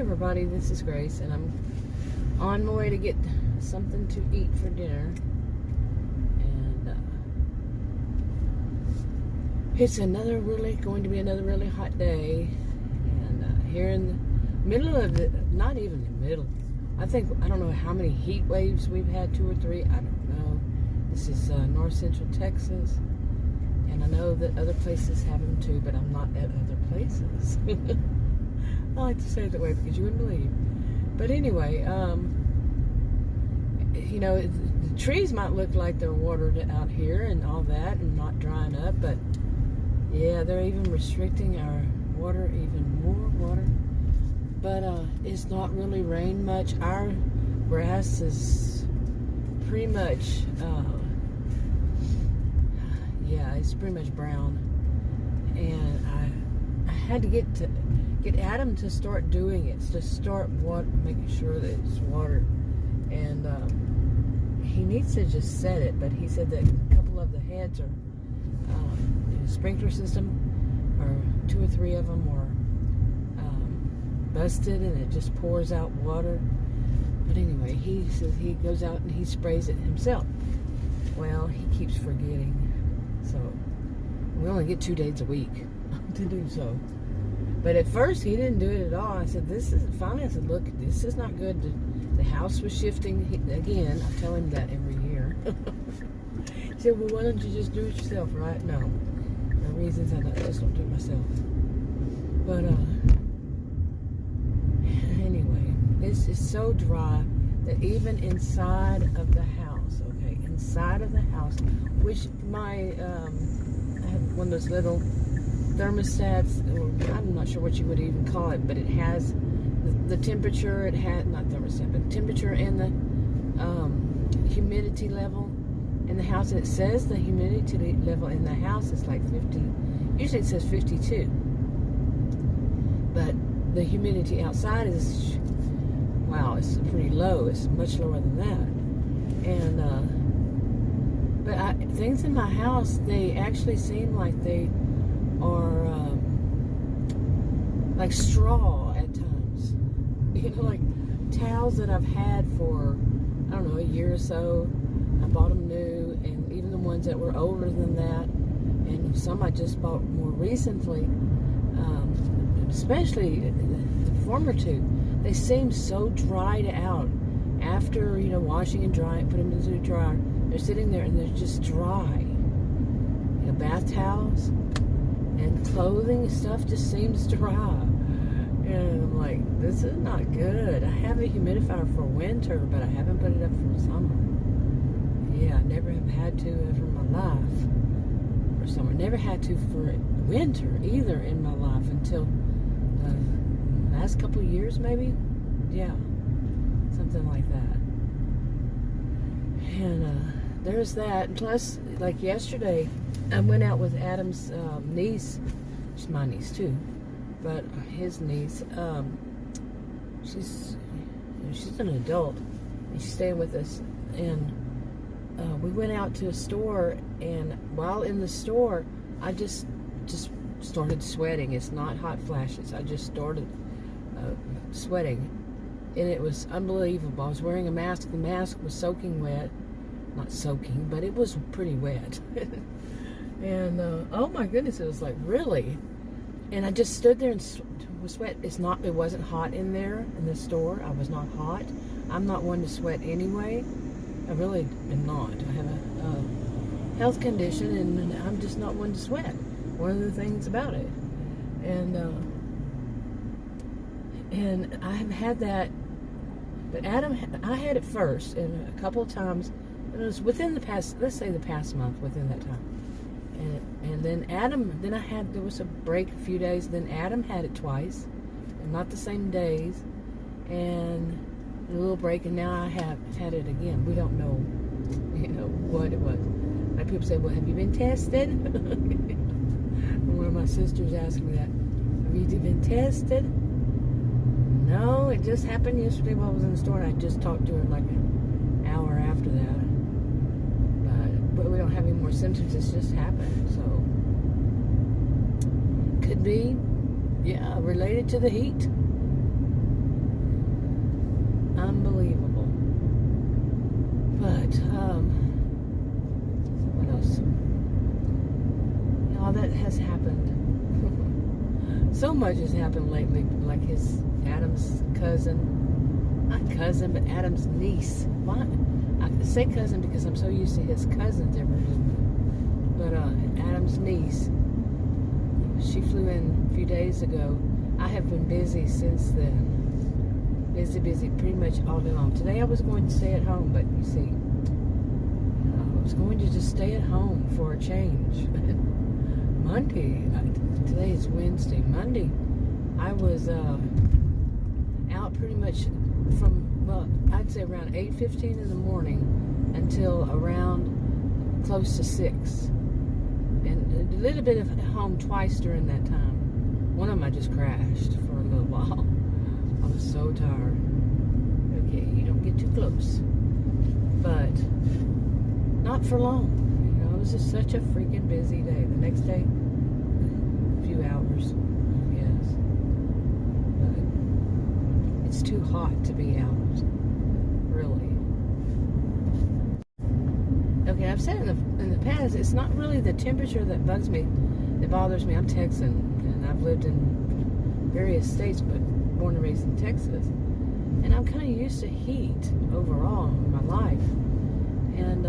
everybody, this is Grace, and I'm on my way to get something to eat for dinner. And it's going to be another really hot day. And here in the middle of the, not even the middle, I don't know how many heat waves we've had, 2 or 3, I don't know. This is north central Texas, and I know that other places have them too, but I'm not at other places. I like to say it that way because you wouldn't believe. But anyway, you know, the trees might look like they're watered out here and all that and not drying up, but yeah, they're even restricting our water, even more water. But it's not really rained much. Our grass is pretty much, yeah, it's pretty much brown. And I had to get Adam to start doing it, to start making sure that it's watered. And he needs to just set it, but he said that a couple of the heads are, the sprinkler system, or 2 or 3 of them are busted, and it just pours out water. But anyway, he says he goes out and he sprays it himself. Well, he keeps forgetting, so we only get 2 days a week to do so. But at first he didn't do it at all. I said, finally I said, look, this is not good. The house was shifting again. I tell him that every year. He said, well, why don't you just do it yourself, right? No. The reasons I just don't do it myself. But anyway, it's just so dry that even inside of the house, okay, inside of the house, which I have one of those little thermostats, or I'm not sure what you would even call it, but it has the temperature, it had, not thermostat, but temperature and the humidity level in the house. And it says the humidity level in the house is like 50, usually it says 52. But the humidity outside is, wow, it's pretty low. It's much lower than that. And, but things in my house, they actually seem like they are like straw at times. You know, like towels that I've had for, I don't know, a year or so. I bought them new, and even the ones that were older than that, and some I just bought more recently, especially the former 2, they seem so dried out after, you know, washing and drying, put them into the dryer. They're sitting there and they're just dry. You know, bath towels and clothing and stuff just seems dry. And I'm like, this is not good. I have a humidifier for winter, but I haven't put it up for summer. Yeah, I never have had to ever in my life for summer. Never had to for winter either in my life until last couple of years, maybe. Yeah, something like that. And there's that. Plus, like yesterday, I went out with Adam's niece. She's my niece too, but his niece. She's an adult, and she's staying with us. And we went out to a store, and while in the store, I just started sweating. It's not hot flashes. I just started sweating, and it was unbelievable. I was wearing a mask. The mask was soaking wet. Not soaking, but it was pretty wet. And oh my goodness, it was like, really? And I just stood there and was sweat. It wasn't hot in there in the store. I was not hot. I'm not one to sweat anyway. I really am not. I have a health condition, and I'm just not one to sweat. One of the things about it. And I have had that, but I had it first, and a couple of times. It was within the past, let's say the past month, within that time. And then Adam, there was a break a few days, then Adam had it twice, and not the same days, and a little break, and now I have had it again. We don't know, you know, what it was. Like people say, well, have you been tested? One of my sisters asked me that. Have you been tested? No, it just happened yesterday while I was in the store, and I just talked to her like an hour after that. But we don't have any more symptoms. It's just happened. So could be, yeah, related to the heat. so much has happened lately, like Adam's cousin, not cousin, but Adam's niece. Why? I say cousin because I'm so used to his cousins ever moving. But Adam's niece, she flew in a few days ago. I have been busy since then. Busy, pretty much all day long. Today I was going to stay at home, but you see, I was going to just stay at home for a change. Monday, today is Wednesday. Monday, I was out pretty much from, well, I'd say around 8:15 in the morning until around close to 6. And a little bit of home twice during that time. One of them I just crashed for a little while. I was so tired. Okay, you don't get too close. But not for long. You know, it was just such a freaking busy day. The next day, a few hours, yes. But it's too hot to be out. Really. Okay, I've said in the past, it's not really the temperature that bugs me, that bothers me. I'm Texan, and I've lived in various states, but born and raised in Texas, and I'm kind of used to heat overall in my life, and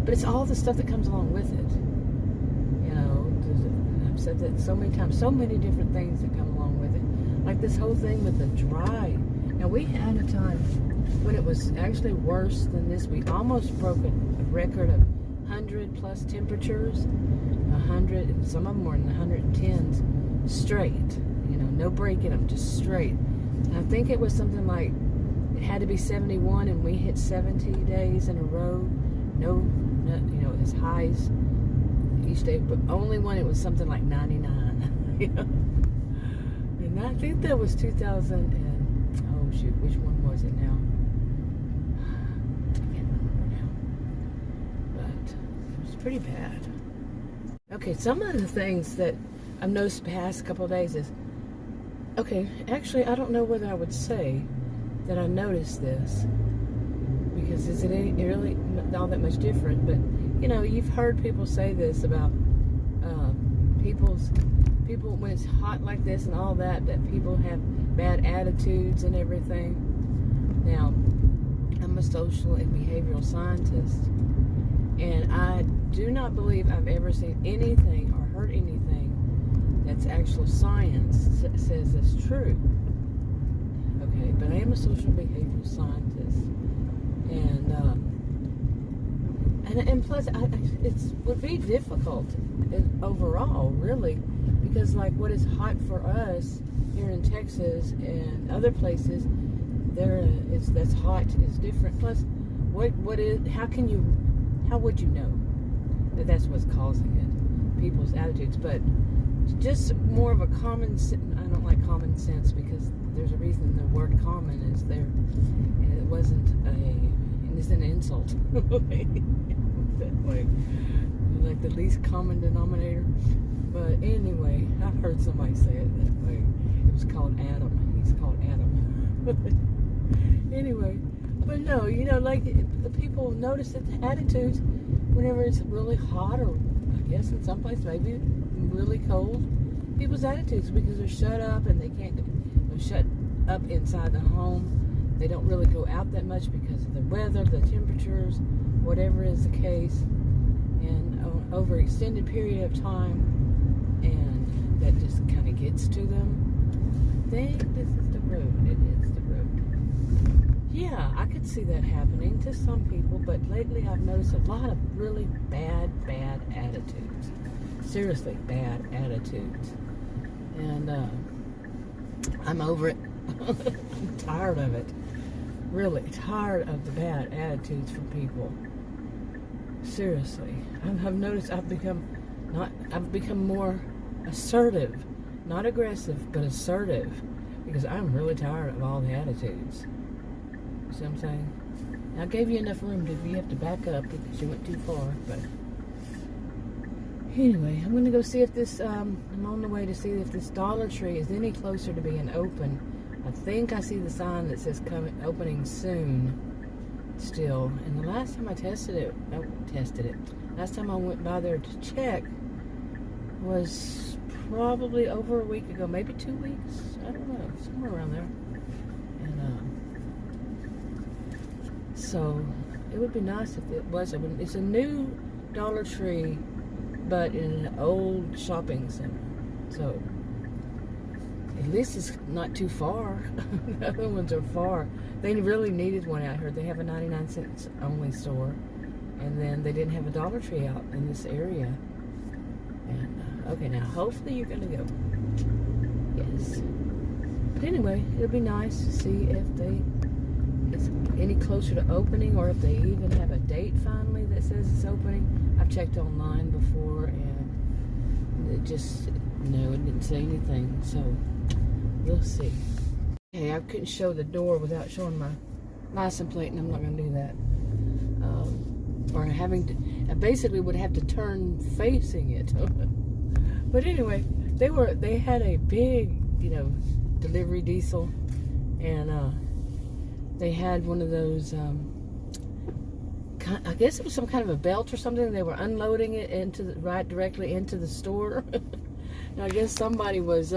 but it's all the stuff that comes along with it. You know, I've said that so many times, so many different things that come along with it, like this whole thing with the dry. Now, we had a time when it was actually worse than this. We almost broke a record of 100 plus temperatures, 100, some of them were in the 110s straight. You know, no breaking them, just straight. And I think it was something like, it had to be 71, and we hit 70 days in a row. No, you know, as high as each day, but only when it was something like 99. You know? And I think that was 2000 and, oh shoot, which one was it now? I can't remember now. But it was pretty bad. Okay, some of the things that I've noticed the past couple of days is, okay, actually, I don't know whether I would say that I noticed this, because is it really all that much different? But, you know, you've heard people say this about people when it's hot like this and all that people have bad attitudes and everything. Now, I'm a social and behavioral scientist, and I do not believe I've ever seen anything or heard anything that's actual science says is true. Okay, but I am a social and behavioral scientist, and plus, it would be difficult overall, really, because like what is hot for us here in Texas and other places, that's hot is different. Plus, how would you know that that's what's causing it? People's attitudes, but just more of a common sense. I don't like common sense because there's a reason the word common is there, and it wasn't it's an insult. That way, like the least common denominator. But anyway, I've heard somebody say it that way. It was called Adam. He's called Adam. Anyway, but no, you know, like the people notice that the attitudes whenever it's really hot, or I guess in some places maybe really cold, people's attitudes, because they're shut up and they can't, they're shut up inside the home. They don't really go out that much because of the weather, the temperatures, whatever is the case, and over an extended period of time, and that just kind of gets to them. I think this is the road. It is the road. Yeah, I could see that happening to some people, but lately I've noticed a lot of really bad attitudes. Seriously, bad attitudes. And I'm over it. I'm tired of it. Really tired of the bad attitudes from people. Seriously. I've noticed I've become more assertive. Not aggressive, but assertive. Because I'm really tired of all the attitudes. See what I'm saying? I gave you enough room if you have to back up because you went too far, but anyway, I'm going to go see if this, I'm on the way to see if this Dollar Tree is any closer to being open. I think I see the sign that says opening soon still. And the last time I last time I went by there to check, was probably over a week ago, maybe 2 weeks. I don't know, somewhere around there. And so it would be nice if it was. It's a new Dollar Tree, but in an old shopping center. So at least it's not too far. The other ones are far. They really needed one out here. They have a 99-cent only store, and then they didn't have a Dollar Tree out in this area. And okay, now hopefully you're gonna go. Yes. But anyway, it'll be nice to see if it's any closer to opening, or if they even have a date finally that says it's opening. I've checked online before, and it just, no, it didn't say anything. So we'll see. Hey, I couldn't show the door without showing my license plate, and I'm not gonna do that. Or having to, I basically would have to turn facing it. But anyway, they had a big, delivery diesel, and they had one of those, I guess it was some kind of a belt or something. They were unloading it directly into the store. And I guess somebody was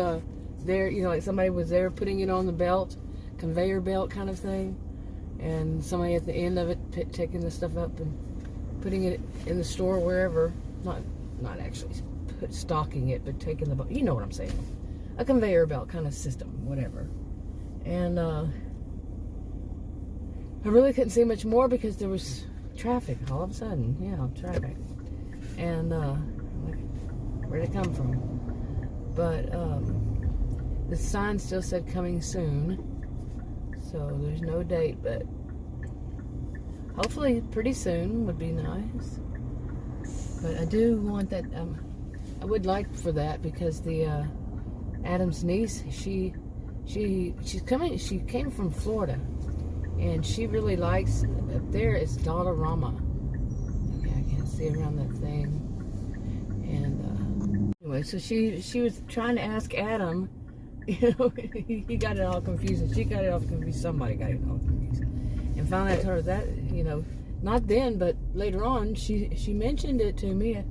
there, like somebody was there putting it on the belt, conveyor belt kind of thing, and somebody at the end of it taking the stuff up and putting it in the store, wherever, not actually stocking it, but taking the, you know what I'm saying, a conveyor belt kind of system, whatever. And I really couldn't see much more because there was traffic all of a sudden. Yeah, traffic. And where'd it come from? But the sign still said coming soon, so there's no date, but hopefully pretty soon would be nice. But I do want that, I would like for that, because the Adam's niece, she came from Florida, and she really likes, up there it's Dollarama. Okay, I can't see around that thing. And anyway, so she was trying to ask Adam, he got it all confused, and she got it all confused, somebody got it all confused. And finally I told her that, not then, but later on, she mentioned it to me.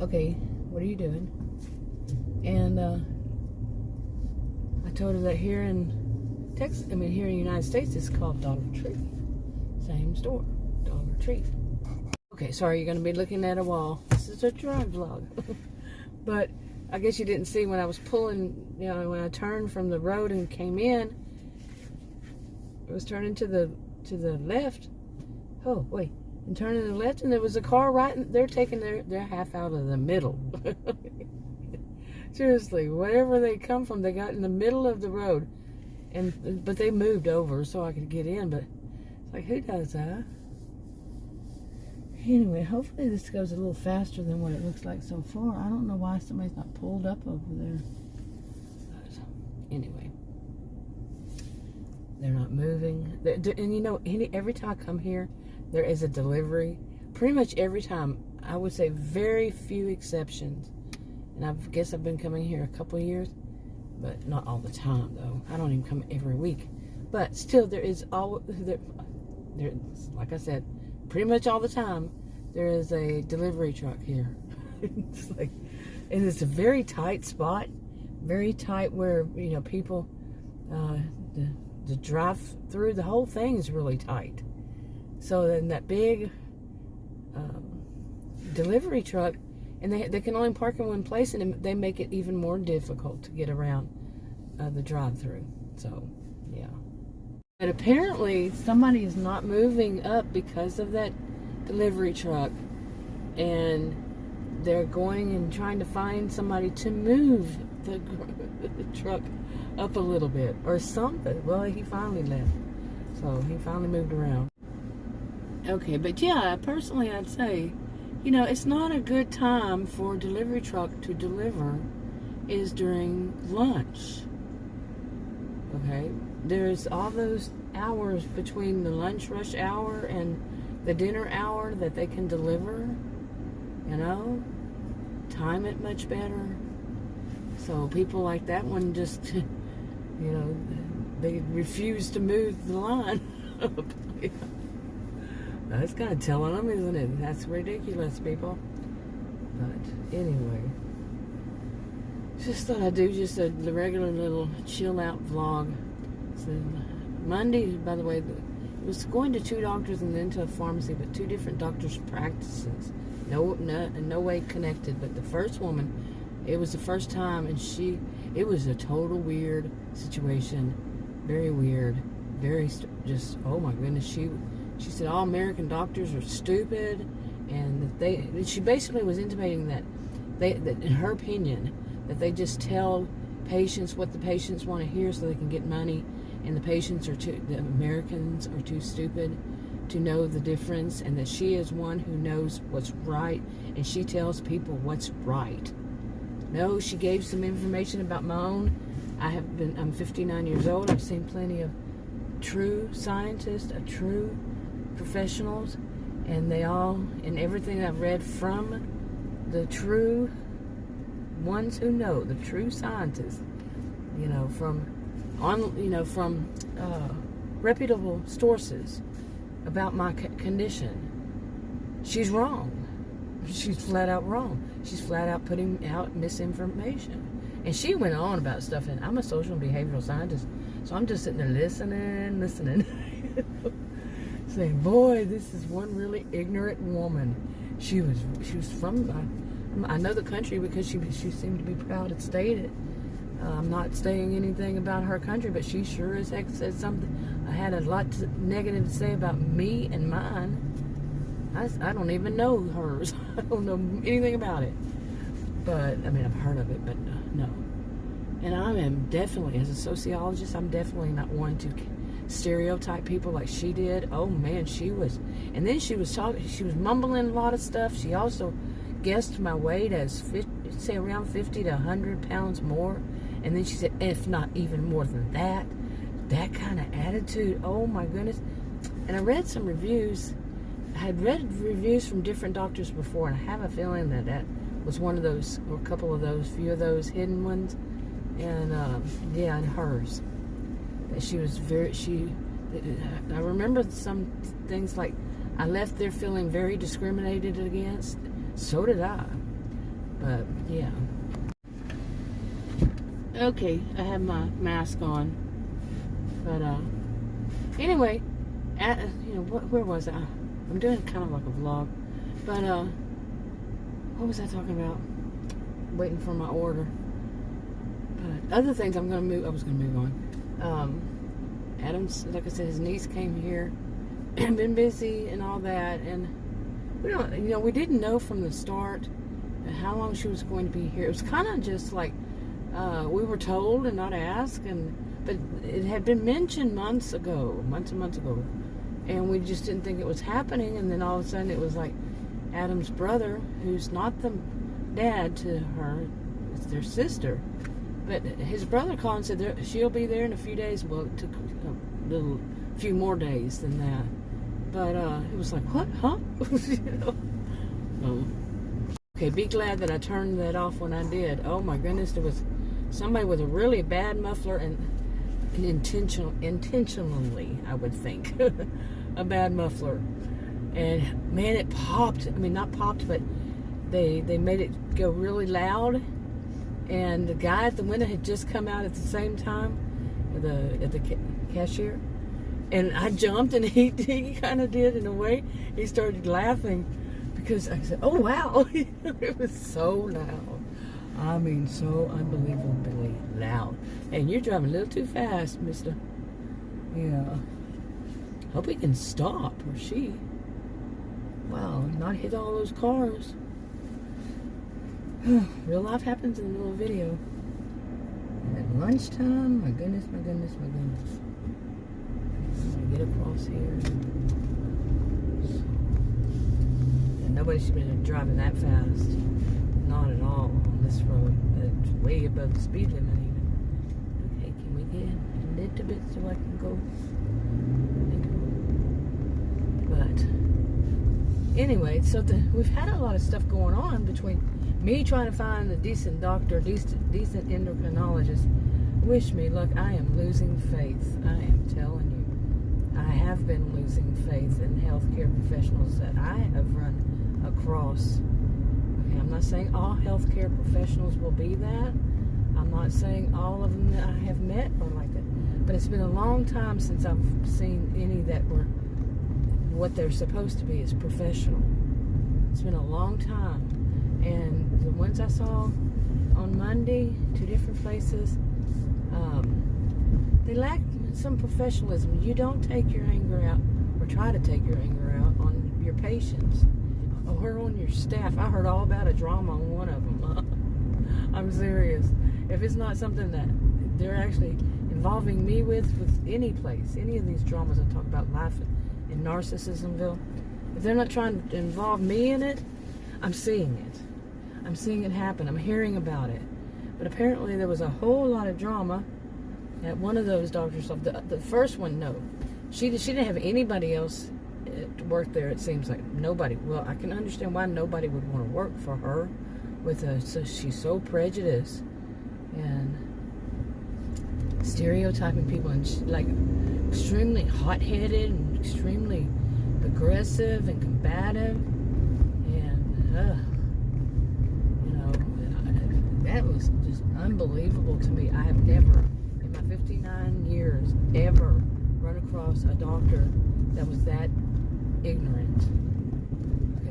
Okay, what are you doing? And I told her that here in here in the United States, it's called Dollar Tree. Same store, Dollar Tree. Okay, sorry, you're gonna be looking at a wall. This is a drive vlog. But I guess you didn't see when I was pulling, when I turned from the road and came in, it was turning to the left. Oh, wait. And turning to the left, and there was a car right they're taking their half out of the middle. Seriously, wherever they come from, they got in the middle of the road. But they moved over so I could get in, but it's like, who does that? Anyway, hopefully this goes a little faster than what it looks like so far. I don't know why somebody's not pulled up over there. But anyway, they're not moving. And every time I come here, there is a delivery. Pretty much every time. I would say very few exceptions. And I guess I've been coming here a couple of years, but not all the time, though. I don't even come every week. But still, there is like I said, pretty much all the time, there is a delivery truck here. It's like, and it's a very tight spot, very tight where, people, the drive through, the whole thing is really tight. So then that big delivery truck, and they can only park in one place, and they make it even more difficult to get around the drive-through. So, yeah. But apparently, somebody is not moving up because of that delivery truck, and they're going and trying to find somebody to move the truck up a little bit or something. Well, he finally left, so he finally moved around. Okay, but yeah, personally, I'd say, it's not a good time for a delivery truck to deliver is during lunch. Okay, there's all those hours between the lunch rush hour and the dinner hour that they can deliver. Time it much better. So people like that one just, they refuse to move the line up. That's kind of telling them, isn't it? That's ridiculous, people. But anyway, Just thought I'd do just the regular little chill out vlog. So Monday, by the way, it was going to 2 doctors and then to a pharmacy, but 2 different doctors' practices. No way connected. But the first woman, it was the first time, and it was a total weird situation. Very weird. Just, oh my goodness. She said all American doctors are stupid, and that she basically was intimating that in her opinion, that they just tell patients what the patients want to hear so they can get money, and the Americans are too stupid to know the difference, and that she is one who knows what's right, and she tells people what's right. No, she gave some information about my own. I'm 59 years old. I've seen plenty of true scientists, true professionals, and everything I've read from the true ones who know, the true scientists, from reputable sources about my condition. She's wrong. She's flat out wrong. She's flat out putting out misinformation. And she went on about stuff, and I'm a social and behavioral scientist, so I'm just sitting there listening, saying, boy, this is one really ignorant woman. She was from, I know the country because she seemed to be proud to state it. I'm not saying anything about her country, but she sure as heck said something. I had a lot negative to say about me and mine. I don't even know hers. I don't know anything about it. But, I mean, I've heard of it, but no. And I am definitely, as a sociologist, I'm definitely not one to stereotype people like she did. Oh, man, she was. And then she was mumbling a lot of stuff. She also guessed my weight as, say, around 50 to 100 pounds more. And then she said, if not even more than that. That kind of attitude. Oh, my goodness. And I read some reviews. I had read reviews from different doctors before, and I have a feeling that was one of those, or a couple of those, few of those hidden ones. And, yeah, and hers. She was I remember some things like, I left there feeling very discriminated against. So did I. But, yeah. Okay, I have my mask on. But, anyway, where was I? I'm doing kind of like a vlog. But, what was I talking about? Waiting for my order. But other things I was going to move on. Adam's, like I said, his niece came here and been busy and all that. And we didn't know from the start how long she was going to be here. It was kind of just like, we were told and not asked. But it had been mentioned months and months ago. And we just didn't think it was happening. And then all of a sudden it was like Adam's brother, who's not the dad to her, it's their sister. But his brother called and said she'll be there in a few days. Well, it took a few more days than that. But it was like, what? Huh? So, okay, be glad that I turned that off when I did. Oh my goodness, there was somebody with a really bad muffler and intentionally, I would think, a bad muffler. And man, it popped. I mean, not popped, but they made it go really loud. And the guy at the window had just come out at the same time, at the cashier. And I jumped, and he kind of did in a way. He started laughing because I said, "Oh wow!" It was so loud. I mean, so unbelievably loud. And you're driving a little too fast, mister. Yeah. Hope he can stop, or she. Wow, not hit all those cars. Real life happens in the middle of video. And at lunchtime, my goodness. I'm gonna get across here. And nobody should be driving that fast. Not at all on this road. It's way above the speed limit even. Okay, can we get a little bit so I can go? But anyway, so we've had a lot of stuff going on between me trying to find a decent doctor, decent endocrinologist. Wish me luck. I am losing faith. I am telling you. I have been losing faith in healthcare professionals that I have run across. Okay, I'm not saying all healthcare professionals will be that, I'm not saying all of them that I have met are like that, but it's been a long time since I've seen any that were what they're supposed to be, is professional. It's been a long time, and the ones I saw on Monday, 2 different places, they lack some professionalism. You don't take your anger out, or try to take your anger out on your patients or on your staff. I heard all about a drama on one of them. I'm serious. If it's not something that they're actually involving me with any place, any of these dramas I talk about, life in Narcissismville, if they're not trying to involve me in it, I'm seeing it. I'm seeing it happen. I'm hearing about it. But apparently there was a whole lot of drama at one of those doctors. The first one, no. She didn't have anybody else to work there, it seems like. Nobody. Well, I can understand why nobody would want to work for her. So she's so prejudiced and stereotyping people, and like extremely hot-headed and extremely aggressive and combative, and that was just unbelievable to me. I have never in my 59 years ever run across a doctor that was that ignorant,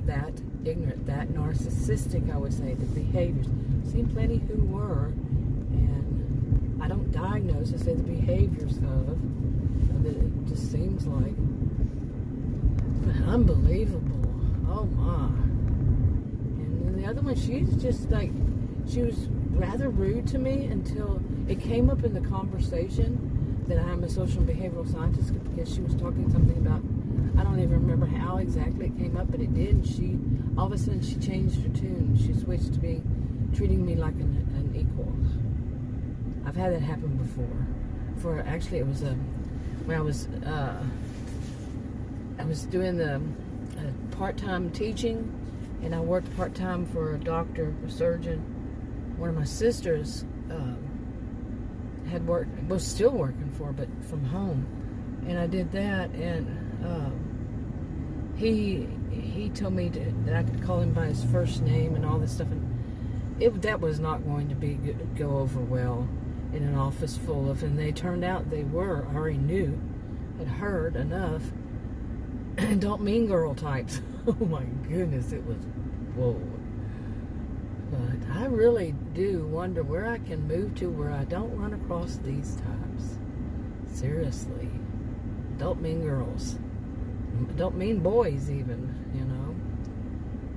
that narcissistic, I would say, the behaviors. Seen plenty who were, and I don't diagnose, I say the behaviors of it just seems like, but unbelievable. Oh my. And then the other one, she's just like, she was rather rude to me until it came up in the conversation that I'm a social and behavioral scientist, because she was talking something about, I don't even remember how exactly it came up, but it did. And she, all of a sudden, she changed her tune. She switched to treating me like an equal. I've had that happen before. Actually, it was when I was doing the part-time teaching, and I worked part-time for a doctor, a surgeon. One of my sisters was still working for, but from home, and I did that, and he told me that I could call him by his first name and all this stuff, and that was not going to go over well in an office full of, and they turned out they were, I already knew, had heard enough, adult mean girl types. Oh my goodness, it was, whoa. But I really do wonder where I can move to where I don't run across these types. Seriously. Adult mean girls. Adult mean boys even, you know.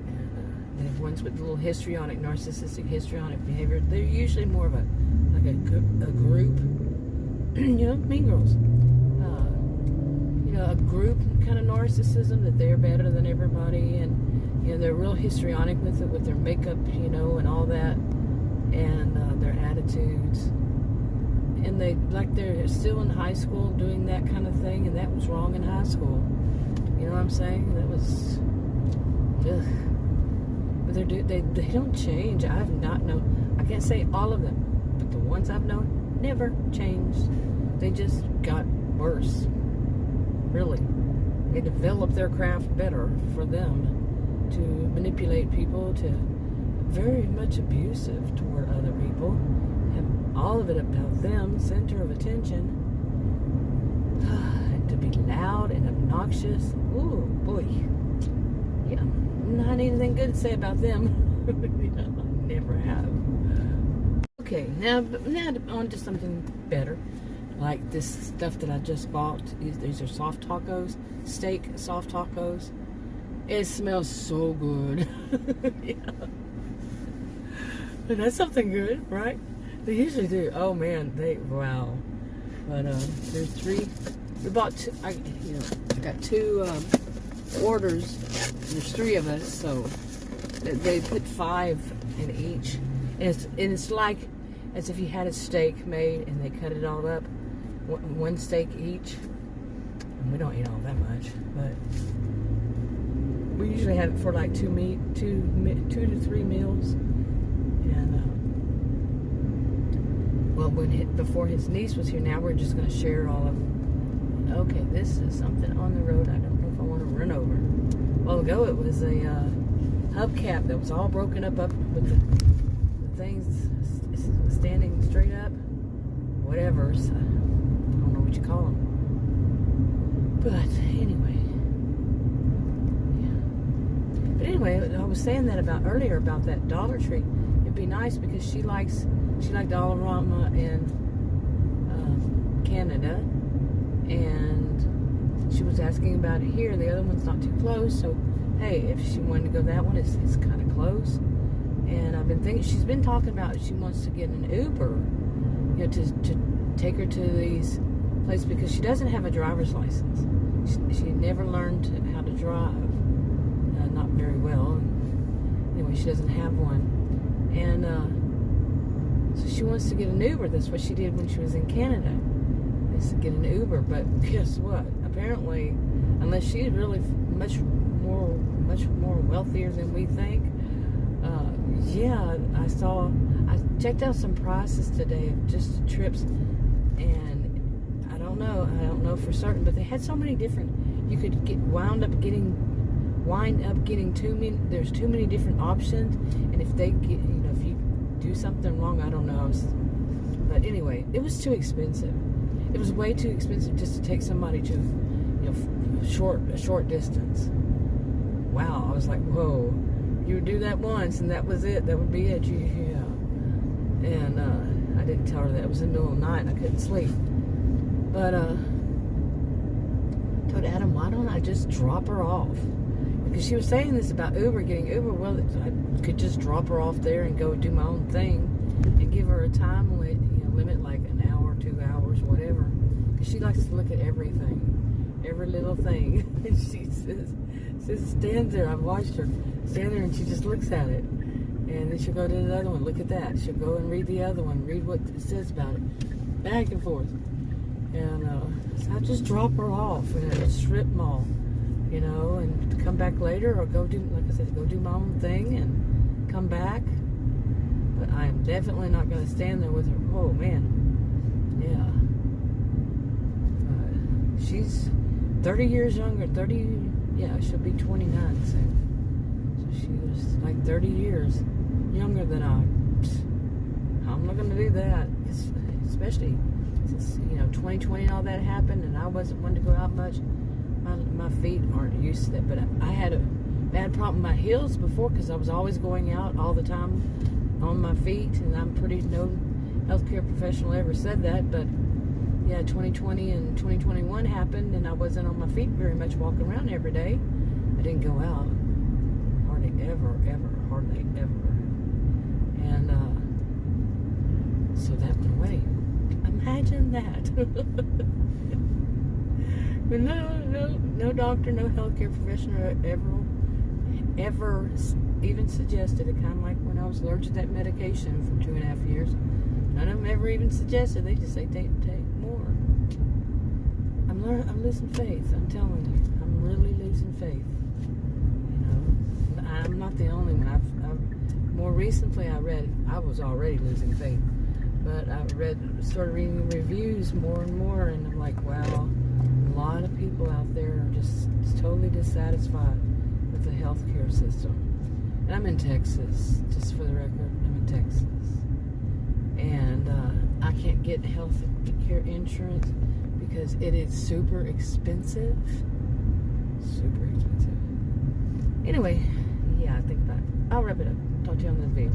And they have ones with a little narcissistic histrionic behavior. They're usually more of a group. You know, mean girls. A group kind of narcissism, that they're better than everybody, and they're real histrionic with it, with their makeup, and all that, and their attitudes, and they're still in high school doing that kind of thing, and that was wrong in high school. You know what I'm saying? That was, but they don't change. I have not known. I can't say all of them, but the ones I've known never changed. They just got worse. Really, they develop their craft better for them to manipulate people, to very much abusive toward other people, have all of it about them, center of attention, and to be loud and obnoxious. Ooh, boy. Yeah, not anything good to say about them. Never have. Okay, now on to something better. Like this stuff that I just bought. These are soft tacos, steak soft tacos. It smells so good. Yeah. And that's something good, right? They usually do. Oh man, wow. But there's 3. We bought 2. I got 2 orders. There's 3 of us, so they put 5 in each. And it's like as if you had a steak made and they cut it all up. 1 steak each, and we don't eat all that much, but we usually have it for like 2 to 3 meals. And before his niece was here, now we're just going to share all of them. Okay, this is something on the road I don't know if I want to run over. A while ago it was a hubcap that was all broken up with the things standing straight up, whatever. So, I don't know what you call them. But anyway, yeah. But anyway, I was saying that earlier about that Dollar Tree. It'd be nice because she liked Dollarama in Canada, and she was asking about it here. The other one's not too close, so hey, if she wanted to go that one, it's kind of close. And I've been thinking, she's been talking about she wants to get an Uber, you know, to take her to these places because she doesn't have a driver's license. She never learned how to drive, not very well. Anyway, she doesn't have one, and so she wants to get an Uber. That's what she did when she was in Canada. Is to get an Uber, but guess what? Apparently, unless she's really much more wealthier than we think. Yeah, I checked out some prices today of just trips, and I don't know for certain, but they had so many different. You could wind up getting too many. There's too many different options, and if they get, if you do something wrong, I don't know. But anyway, it was too expensive. It was way too expensive just to take somebody to, a short distance. Wow, I was like, whoa. You would do that once, and that was it. That would be it. Yeah. And I didn't tell her that. It was in the middle of the night, and I couldn't sleep. But told Adam, why don't I just drop her off? Because she was saying this about getting Uber. Well, I could just drop her off there and go do my own thing, and give her a time limit, like an hour, 2 hours, whatever. Because she likes to look at everything, every little thing. And she stands there. I've watched her stand there, and she just looks at it, and then she'll go to the other one. Look at that. She'll go and read the other one. Read what it says about it. Back and forth. And so I just drop her off at a strip mall, and come back later, or go do, like I said, go do my own thing and come back. But I am definitely not going to stand there with her. Oh man, yeah. She's 30 years younger. Yeah, she'll be 29 soon. So she was like 30 years younger than I'm not going to do that, especially since 2020 and all that happened, and I wasn't one to go out much. My feet aren't used to that, but I had a bad problem with my heels before because I was always going out all the time on my feet, and I'm no healthcare professional ever said that, but yeah, 2020 and 2021 happened, and I wasn't on my feet very much walking around every day. I didn't go out hardly ever. And so that went away. Imagine that. No doctor, no healthcare professional ever even suggested it. Kind of like when I was allergic to that medication for 2.5 years. None of them ever even suggested. They just say take more. I'm losing faith. I'm telling you, I'm really losing faith. I'm not the only one. More recently, I was already losing faith, but I started reading reviews more and more, and I'm like, wow, a lot of people out there are just totally dissatisfied with the healthcare system. And I'm in Texas, just for the record. I'm in Texas. And I can't get health care insurance because it is super expensive. Super expensive. Anyway, yeah, I think that I'll wrap it up. Talk to you on the video.